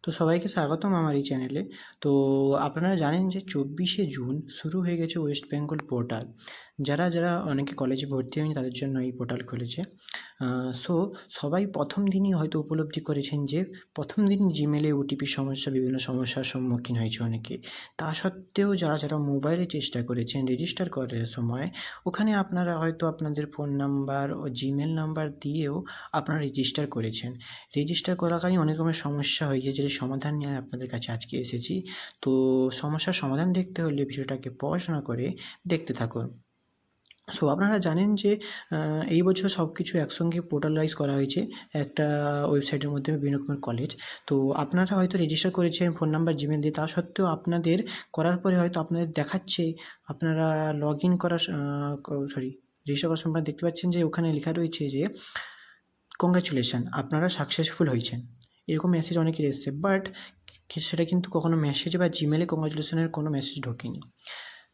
তো সবাইকে স্বাগতম আমার এই চ্যানেলে। তো আপনারা জানেন যে 24শে জুন শুরু হয়ে গেছে ওয়েস্ট বেঙ্গল পোর্টাল। যারা অনেকে কলেজে ভর্তি হয়নি তাদের জন্য এই পোর্টাল খুলেছে। সো সবাই প্রথম দিনই হয়তো উপলব্ধি করেছেন যে প্রথম দিন জিমেলে ওটিপির সমস্যা, বিভিন্ন সমস্যার সম্মুখীন হয়েছে অনেকে। তা সত্ত্বেও যারা মোবাইলে চেষ্টা করেছেন রেজিস্টার করার সময়, ওখানে আপনারা হয়তো আপনাদের ফোন নাম্বার ও জিমেল নাম্বার দিয়েও আপনারা রেজিস্টার করেছেন। রেজিস্টার করাকালীন অনেক রকমের সমস্যা হয়েছে, যেটির সমাধান নিয়ে আপনাদের কাছে আজকে এসেছি। তো সমস্যার সমাধান দেখতে হলে ভিডিওটাকে পজ না করে দেখতে থাকুন। সো আপনারা জানেন যে এই বছর সব কিছু একসঙ্গে পোর্টালাইজ করা হয়েছে একটা ওয়েবসাইটের মধ্যে, বিভিন্ন রকমের কলেজ। তো আপনারা হয়তো রেজিস্টার করেছেন ফোন নাম্বার, জিমেল দিয়ে। তা সত্ত্বেও আপনাদের করার পরে হয়তো আপনাদের দেখাচ্ছে, আপনারা লগ ইন করার রেজিস্টার করার সময় দেখতে পাচ্ছেন যে ওখানে লেখা রয়েছে যে কংগ্রাচুলেশন, আপনারা সাকসেসফুল হয়েছেন। এরকম মেসেজ অনেকের এসছে, বাট সেটা কিন্তু কখনো মেসেজ বা জিমেলে কংগ্রাচুলেশনের কোনো মেসেজ ঢোকেনি।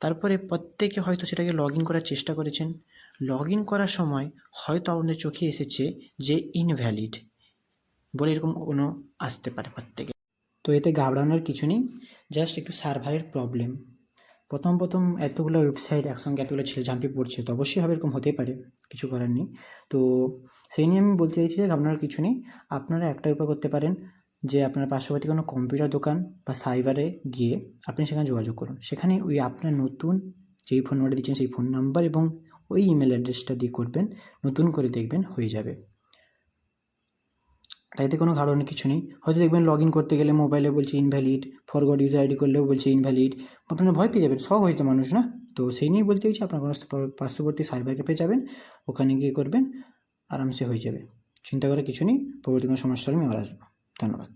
তারপরে প্রত্যেকে হয়তো সেটাকে লগ ইন করার চেষ্টা করেছেন। লগ ইন করার সময় হয়তো আপনাদের চোখে এসেছে যে ইনভ্যালিড বলে এরকম কোনো আসতে পারে প্রত্যেকে। তো এতে ঘাবড়ানোর কিছু নেই, জাস্ট একটু সার্ভারের প্রবলেম। প্রথম এতগুলো ওয়েবসাইট একসঙ্গে এতগুলো ছেলে ঝাঁপিয়ে পড়ছে, তো অবশ্যই হবে, এরকম হতেই পারে, কিছু করার নেই। তো সেই নিয়ে আমি বলতে চাইছি যে আপনার কিছু নেই। আপনারা একটা উপায় করতে পারেন যে আপনার পার্শ্ববর্তী কোনো কম্পিউটার দোকান বা সাইবারে গিয়ে আপনি সেখানে যোগাযোগ করুন। সেখানে ওই আপনার নতুন যেই ফোন নাম্বারটা দিচ্ছেন সেই ফোন নাম্বার এবং ওই ইমেল অ্যাড্রেসটা দিয়ে করবেন, নতুন করে দেখবেন হয়ে যাবে। তাইতে কোনো ঘাবড়ানোর কিছু নেই। হয়তো দেখবেন লগ ইন করতে গেলে মোবাইলে বলছে ইনভ্যালিড, ফরগট ইউজার আইডি করলেও বলছে ইনভ্যালিড। আপনারা ভয় পেয়ে যাবেন, শক হয়তো মানুষ না? তো সেই নিয়েই বলতে চাইছি, আপনার কোনো পার্শ্ববর্তী সাইবার ক্যাফে যাবেন, ওখানে গিয়ে করবেন, আরামসে হয়ে যাবে। চিন্তা করার কিছু নেই, পরবর্তী কোনো সমস্যা হলে আমি আবার আসবো। ধন্যবাদ।